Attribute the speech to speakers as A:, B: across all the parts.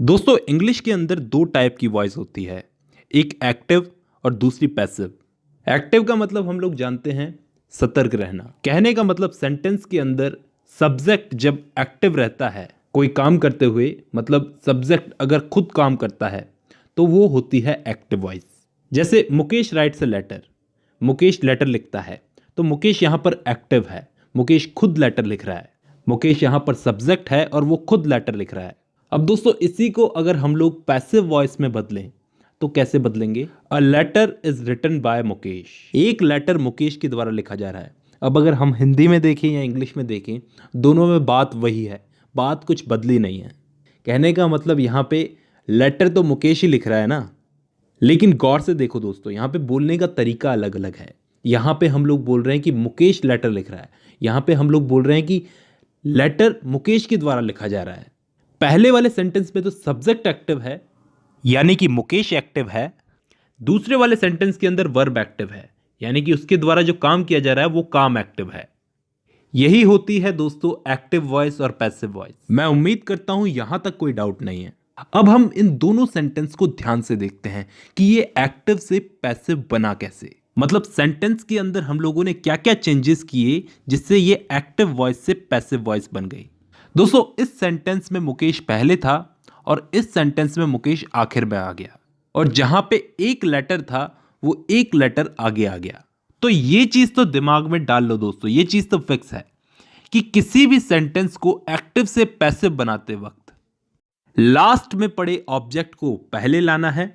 A: दोस्तों इंग्लिश के अंदर दो टाइप की वॉइस होती है, एक एक्टिव और दूसरी पैसिव। एक्टिव का मतलब हम लोग जानते हैं सतर्क रहना। कहने का मतलब सेंटेंस के अंदर सब्जेक्ट जब एक्टिव रहता है कोई काम करते हुए, मतलब सब्जेक्ट अगर खुद काम करता है तो वो होती है एक्टिव वॉइस। जैसे Mukesh writes a letter, Mukesh letter लिखता है तो मुकेश यहाँ पर एक्टिव है, मुकेश खुद लेटर लिख रहा है। मुकेश यहाँ पर सब्जेक्ट है और वो खुद लेटर लिख रहा है। अब दोस्तों इसी को अगर हम लोग पैसिव वॉइस में बदलें तो कैसे बदलेंगे? A letter is written by Mukesh, एक लेटर मुकेश के द्वारा लिखा जा रहा है। अब अगर हम हिंदी में देखें या इंग्लिश में देखें, दोनों में बात वही है, बात कुछ बदली नहीं है। कहने का मतलब यहाँ पे लेटर तो मुकेश ही लिख रहा है ना, लेकिन गौर से देखो दोस्तों, यहाँ पे बोलने का तरीका अलग अलग है। यहाँ पे हम लोग बोल रहे हैं कि मुकेश लेटर लिख रहा है, यहाँ पे हम लोग बोल रहे हैं कि लेटर मुकेश के द्वारा लिखा जा रहा है। पहले वाले सेंटेंस में तो सब्जेक्ट एक्टिव है, यानी कि मुकेश एक्टिव है। दूसरे वाले सेंटेंस के अंदर वर्ब एक्टिव है, यानी कि उसके द्वारा जो काम किया जा रहा है वो काम एक्टिव है। यही होती है दोस्तों एक्टिव वॉइस और पैसिव वॉइस। मैं उम्मीद करता हूं यहां तक कोई डाउट नहीं है। अब हम इन दोनों सेंटेंस को ध्यान से देखते हैं कि ये एक्टिव से पैसिव बना कैसे। मतलब सेंटेंस के अंदर हम लोगों ने क्या क्या चेंजेस किए जिससे ये एक्टिव वॉइस से पैसिव वॉइस बन गई। दोस्तों इस सेंटेंस में मुकेश पहले था और इस सेंटेंस में मुकेश आखिर में आ गया, और जहां पे एक लेटर था वो एक लेटर आगे आ गया। तो ये चीज तो दिमाग में डाल लो दोस्तों, ये चीज तो फिक्स है कि किसी भी सेंटेंस को एक्टिव से पैसिव बनाते वक्त लास्ट में पड़े ऑब्जेक्ट को पहले लाना है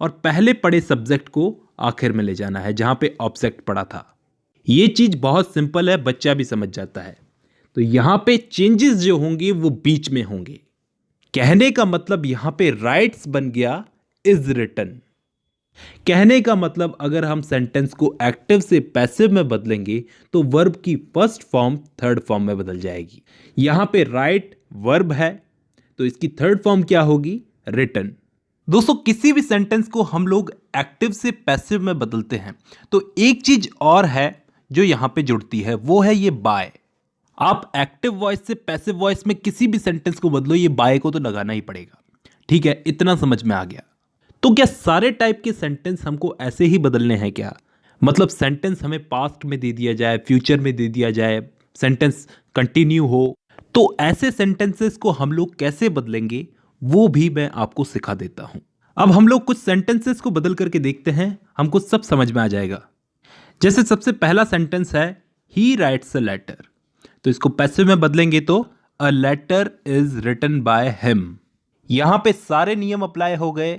A: और पहले पड़े सब्जेक्ट को आखिर में ले जाना है जहां पे ऑब्जेक्ट पड़ा था। ये चीज बहुत सिंपल है, बच्चा भी समझ जाता है। तो यहां पे चेंजेस जो होंगे वो बीच में होंगे। कहने का मतलब यहां पे राइट्स बन गया इज रिटन। कहने का मतलब अगर हम सेंटेंस को एक्टिव से पैसिव में बदलेंगे तो वर्ब की फर्स्ट फॉर्म थर्ड फॉर्म में बदल जाएगी। यहां पे राइट वर्ब है तो इसकी थर्ड फॉर्म क्या होगी? रिटन। दोस्तों किसी भी सेंटेंस को हम लोग एक्टिव से पैसिव में बदलते हैं तो एक चीज और है जो यहां पे जुड़ती है, वो है ये बाय। आप एक्टिव वॉइस से पैसिव वॉइस में किसी भी सेंटेंस को बदलो, ये बाय को तो लगाना ही पड़ेगा। ठीक है, इतना समझ में आ गया। तो क्या सारे टाइप के सेंटेंस हमको ऐसे ही बदलने हैं क्या? मतलब सेंटेंस हमें पास्ट में दे दिया जाए, फ्यूचर में दे दिया जाए, सेंटेंस कंटिन्यू हो, तो ऐसे सेंटेंसेस को हम लोग कैसे बदलेंगे वो भी मैं आपको सिखा देता हूं। अब हम लोग कुछ सेंटेंसेस को बदल करके देखते हैं, हमको सब समझ में आ जाएगा। जैसे सबसे पहला सेंटेंस है ही राइट्स अ लेटर, तो इसको पैसिव में बदलेंगे तो a letter is written by him. यहां पे सारे नियम अप्लाई हो गए।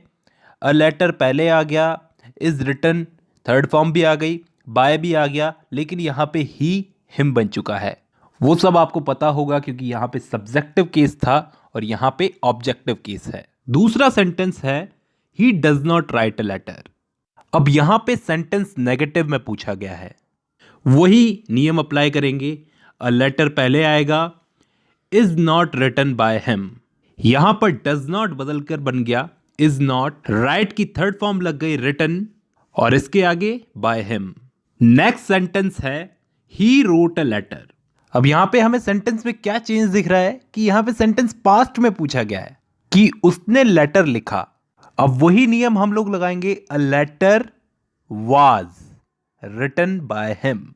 A: अ लेटर पहले आ गया, इज रिटन थर्ड फॉर्म भी आ गई, बाय भी आ गया, लेकिन यहां पे ही हिम बन चुका है। वो सब आपको पता होगा क्योंकि यहां पे सब्जेक्टिव केस था और यहां पे ऑब्जेक्टिव केस है। दूसरा सेंटेंस है he does not write a letter. अब यहां पे सेंटेंस नेगेटिव में पूछा गया है, वही नियम अप्लाई करेंगे। अ लेटर पहले आएगा, is not written by him. यहां पर डज नॉट बदलकर बन गया इज नॉट, राइट की थर्ड फॉर्म लग गई रिटन और इसके आगे बाय हिम। नेक्स्ट सेंटेंस है ही रोट अ लेटर। अब यहां पे हमें सेंटेंस में क्या चेंज दिख रहा है कि यहां पे सेंटेंस पास्ट में पूछा गया है कि उसने लेटर लिखा। अब वही नियम हम लोग लगाएंगे, a letter was written by him.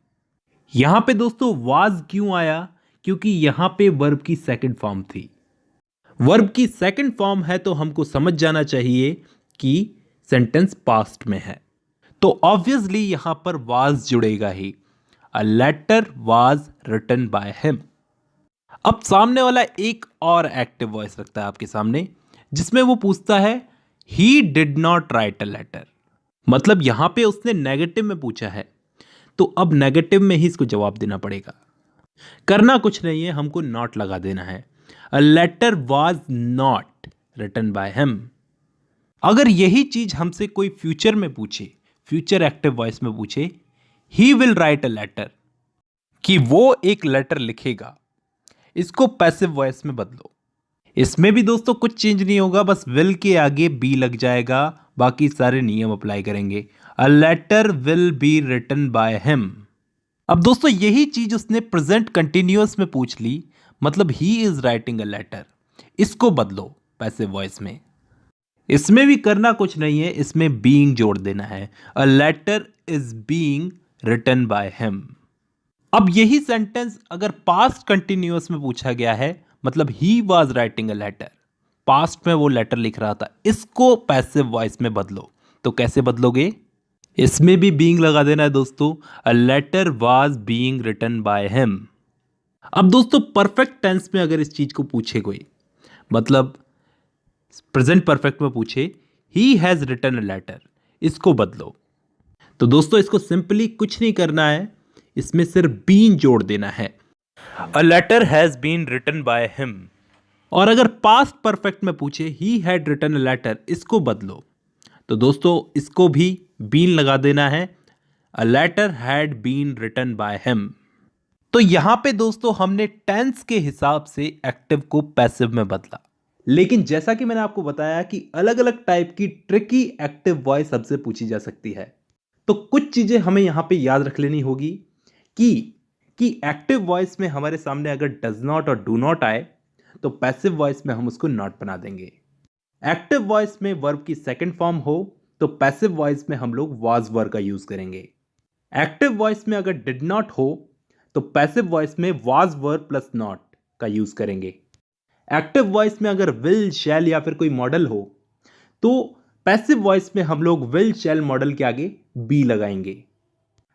A: यहां पे दोस्तों वाज क्यों आया? क्योंकि यहां पे वर्ब की सेकंड फॉर्म थी। वर्ब की सेकंड फॉर्म है तो हमको समझ जाना चाहिए कि सेंटेंस पास्ट में है, तो ऑब्वियसली यहां पर वाज जुड़ेगा ही। A letter was written by him. अब सामने वाला एक और एक्टिव वॉइस रखता है आपके सामने जिसमें वो पूछता है he did not write a letter. मतलब यहां पे उसने नेगेटिव में पूछा है तो अब नेगेटिव में ही इसको जवाब देना पड़ेगा। करना कुछ नहीं है, हमको नॉट लगा देना है। A letter was not written by him. अगर यही चीज हमसे कोई फ्यूचर में पूछे, फ्यूचर एक्टिव वॉइस में पूछे he will write a letter, कि वो एक लेटर लिखेगा, इसको पैसिव वॉइस में बदलो। इसमें भी दोस्तों कुछ चेंज नहीं होगा, बस विल के आगे बी लग जाएगा, बाकी सारे नियम अप्लाई करेंगे। A letter will be written by him. अब दोस्तों यही चीज उसने प्रेजेंट कंटिन्यूअस में पूछ ली, मतलब he is writing a letter, इसको बदलो, पैसिव वॉइस में। इसमें भी करना कुछ नहीं है, इसमें बीइंग जोड़ देना है। A letter is being written by him. अब यही सेंटेंस अगर पास्ट कंटिन्यूअस में पूछा गया है, मतलब he was writing a letter, past में वो लेटर लिख रहा था, इसको पैसिव वॉइस में बदलो। तो कैसे बदलोगे? इसमें भी बीइंग लगा देना है दोस्तों। A letter was being written by him. अब दोस्तों परफेक्ट टेंस में अगर इस चीज को पूछे कोई, मतलब प्रेजेंट परफेक्ट में पूछे he has written a letter, इसको बदलो। तो दोस्तों इसको सिंपली कुछ नहीं करना है, इसमें सिर्फ बीन जोड़ देना है। A letter has been written by him. और अगर पास्ट परफेक्ट में पूछे he had written a letter, इसको बदलो। तो दोस्तों इसको भी बीन लगा देना है। A letter had been written by him. तो यहां पे दोस्तों हमने टेंस के हिसाब से एक्टिव को पैसिव में बदला। लेकिन जैसा कि मैंने आपको बताया कि अलग अलग टाइप की ट्रिकी एक्टिव वॉइस सबसे पूछी जा सकती है, तो कुछ चीजें हमें यहां पे याद रख लेनी होगी कि एक्टिव वॉइस में हमारे सामने अगर डज नॉट और डू नॉट आए तो पैसिव वॉइस में हम उसको नॉट बना देंगे। एक्टिव वॉइस में वर्ब की सेकंड फॉर्म हो तो पैसिव वॉइस में हम लोग वाज वर्ब का यूज करेंगे। एक्टिव वॉइस में अगर डिड नॉट हो तो पैसिव वॉइस में वाज वर्ब प्लस नॉट का यूज करेंगे। एक्टिव वॉइस में अगर विल शैल या फिर कोई मॉडल हो तो पैसिव वॉइस में हम लोग विल शैल मॉडल के आगे बी लगाएंगे।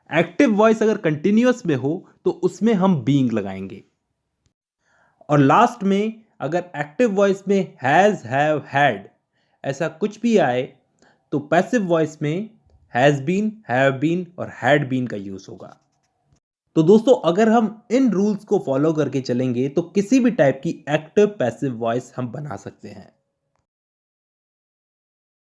A: एक्टिव वॉइस अगर कंटिन्यूअस में हो तो उसमें हम बीइंग लगाएंगे। और लास्ट में अगर एक्टिव वॉइस में हैज, हैव, हैड ऐसा कुछ भी आए तो पैसिव वॉइस में हैज बीन, हैव बीन और हैड बीन का यूज होगा। तो दोस्तों अगर हम इन रूल्स को फॉलो करके चलेंगे तो किसी भी टाइप की एक्टिव पैसिव वॉइस हम बना सकते हैं।